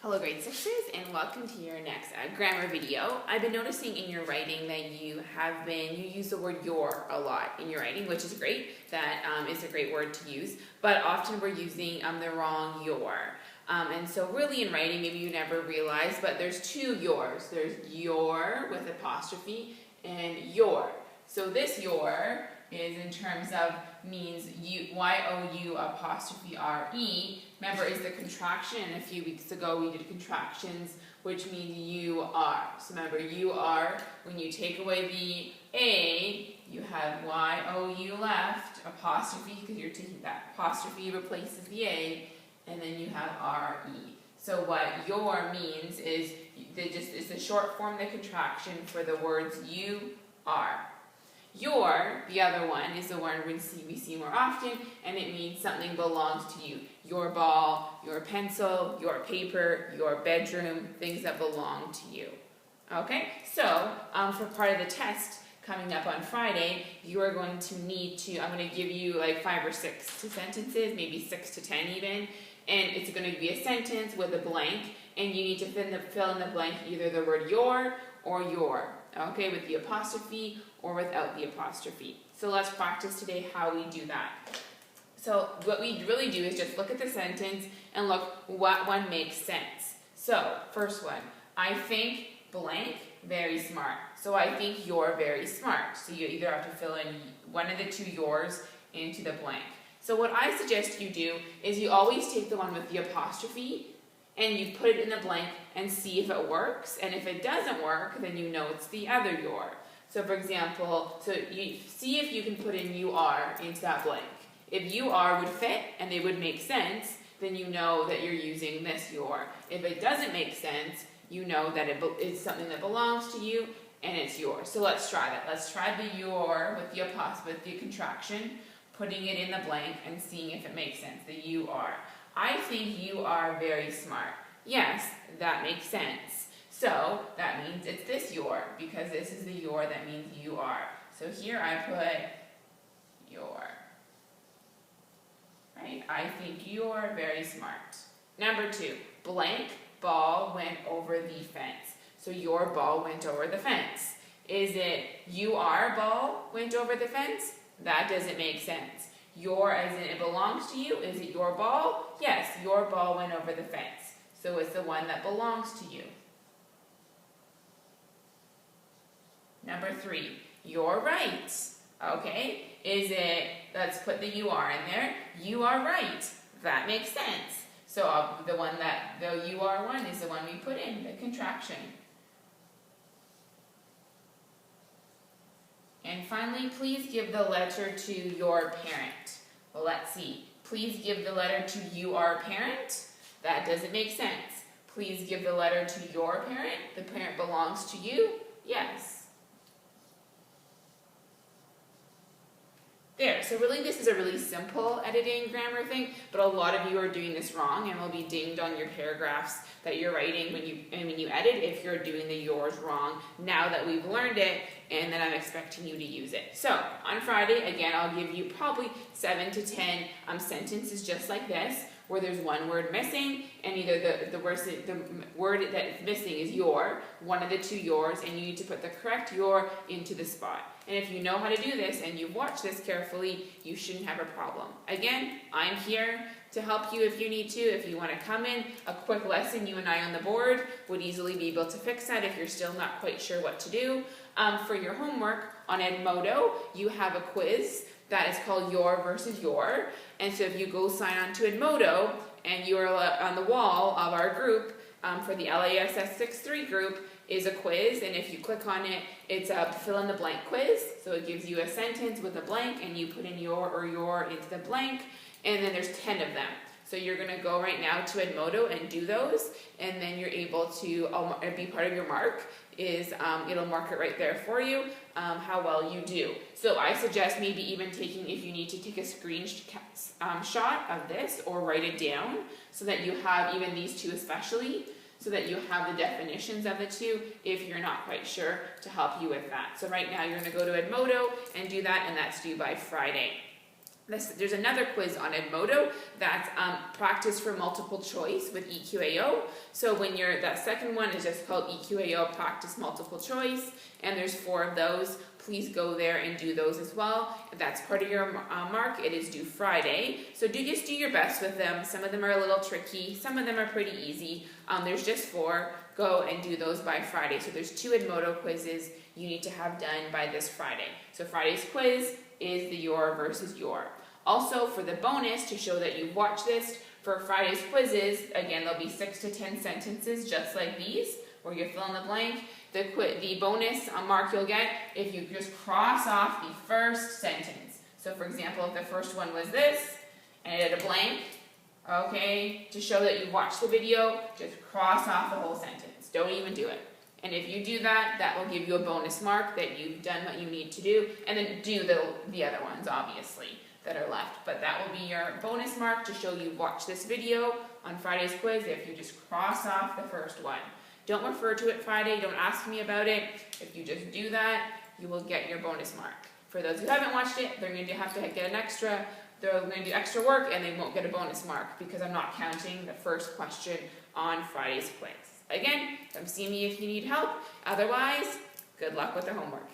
Hello grade 6ers and welcome to your next grammar video. I've been noticing in your writing that you use the word your a lot in your writing, which is great. That is a great word to use, but often we're using the wrong your. And so really in writing, maybe you never realize, but there's two yours. There's your with apostrophe and your. So this your is in terms of means you, apostrophe R-E. Remember, is the contraction. A few weeks ago we did contractions, which means you are. So remember, you are, when you take away the A, you have Y-O-U left, apostrophe, because you're taking that apostrophe replaces the A, and then you have R-E. So what your means is, it's the short form, the contraction for the words you are. Your, the other one, is the one we see more often, and it means something belongs to you. Your ball, your pencil, your paper, your bedroom, things that belong to you. Okay, so for part of the test coming up on Friday, you are going to need to, I'm going to give you like 5 or 6 sentences, maybe 6 to 10 even, and it's going to be a sentence with a blank, and you need to fill in the blank either the word your or your, okay, with the apostrophe or without the apostrophe. So let's practice today how we do that. So what we really do is just look at the sentence and look what one makes sense. So first one, I think blank very smart. So I think you're very smart. So you either have to fill in one of the two yours into the blank. So what I suggest you do is you always take the one with the apostrophe and you put it in the blank and see if it works. And if it doesn't work, then you know it's the other your. So for example, so you see if you can put in you are into that blank. If you are would fit and they would make sense, then you know that you're using this your. If it doesn't make sense, you know that it's something that belongs to you and it's yours. So let's try that. Let's try the your with the apostrophe, with the contraction, putting it in the blank and seeing if it makes sense. The you are. I think you are very smart. Yes, that makes sense. So that means it's this your, because this is the your that means you are. So here I put your. Right? I think you're very smart. Number 2, blank ball went over the fence. So your ball went over the fence. Is it you are ball went over the fence? That doesn't make sense. Your as in it belongs to you. Is it your ball? Yes, your ball went over the fence. So it's the one that belongs to you. Number 3, you're right. Okay, is it, let's put the you are in there. You are right. That makes sense. So the you are one is the one we put in, the contraction. And finally, please give the letter to your parent. Well, let's see. Please give the letter to you are parent. That doesn't make sense. Please give the letter to your parent. The parent belongs to you. Yes. There, so really this is a really simple editing grammar thing, but a lot of you are doing this wrong and will be dinged on your paragraphs that you're writing when you edit if you're doing the yours wrong now that we've learned it and then I'm expecting you to use it. So on Friday, again, I'll give you probably 7 to 10 sentences just like this where there's one word missing and either the word that's missing is your, one of the two yours, and you need to put the correct your into the spot. And if you know how to do this and you've watched this carefully, you shouldn't have a problem. Again, I'm here to help you if you need to. If you want to come in, a quick lesson, you and I on the board would easily be able to fix that if you're still not quite sure what to do. For your homework on Edmodo, you have a quiz that is called Your versus Your. And so if you go sign on to Edmodo and you are on the wall of our group for the LASS 6-3 group, is a quiz, and if you click on it, it's a fill in the blank quiz. So it gives you a sentence with a blank, and you put in your or your into the blank, and then there's 10 of them. So you're going to go right now to Edmodo and do those, and then you're able to be part of your mark. It'll mark it right there for you, how well you do. So I suggest maybe even taking, if you need to take a screenshot of this or write it down so that you have even these two especially, so that you have the definitions of the two if you're not quite sure to help you with that. So right now you're going to go to Edmodo and do that, and that's due by Friday. There's another quiz on Edmodo that's practice for multiple choice with EQAO. So when that second one is just called EQAO practice multiple choice, and there's 4 of those. Please go there and do those as well. If that's part of your mark, it is due Friday. So just do your best with them. Some of them are a little tricky. Some of them are pretty easy. There's just 4. Go and do those by Friday. So there's 2 Edmodo quizzes you need to have done by this Friday. So Friday's quiz is the your versus your. Also, for the bonus, to show that you've watched this, for Friday's quizzes, again, there'll be 6 to 10 sentences just like these, where you fill in the blank. The bonus mark you'll get if you just cross off the first sentence. So for example, if the first one was this, and it had a blank, okay, to show that you watched the video, just cross off the whole sentence. Don't even do it. And if you do that, that will give you a bonus mark that you've done what you need to do, and then do the other ones, obviously, that are left. But that will be your bonus mark to show you watched this video on Friday's quiz if you just cross off the first one. Don't refer to it Friday, don't ask me about it. If you just do that, you will get your bonus mark. For those who haven't watched it, they're going to have to get an extra, they're going to do extra work and they won't get a bonus mark because I'm not counting the first question on Friday's quiz. Again, come see me if you need help. Otherwise, good luck with the homework.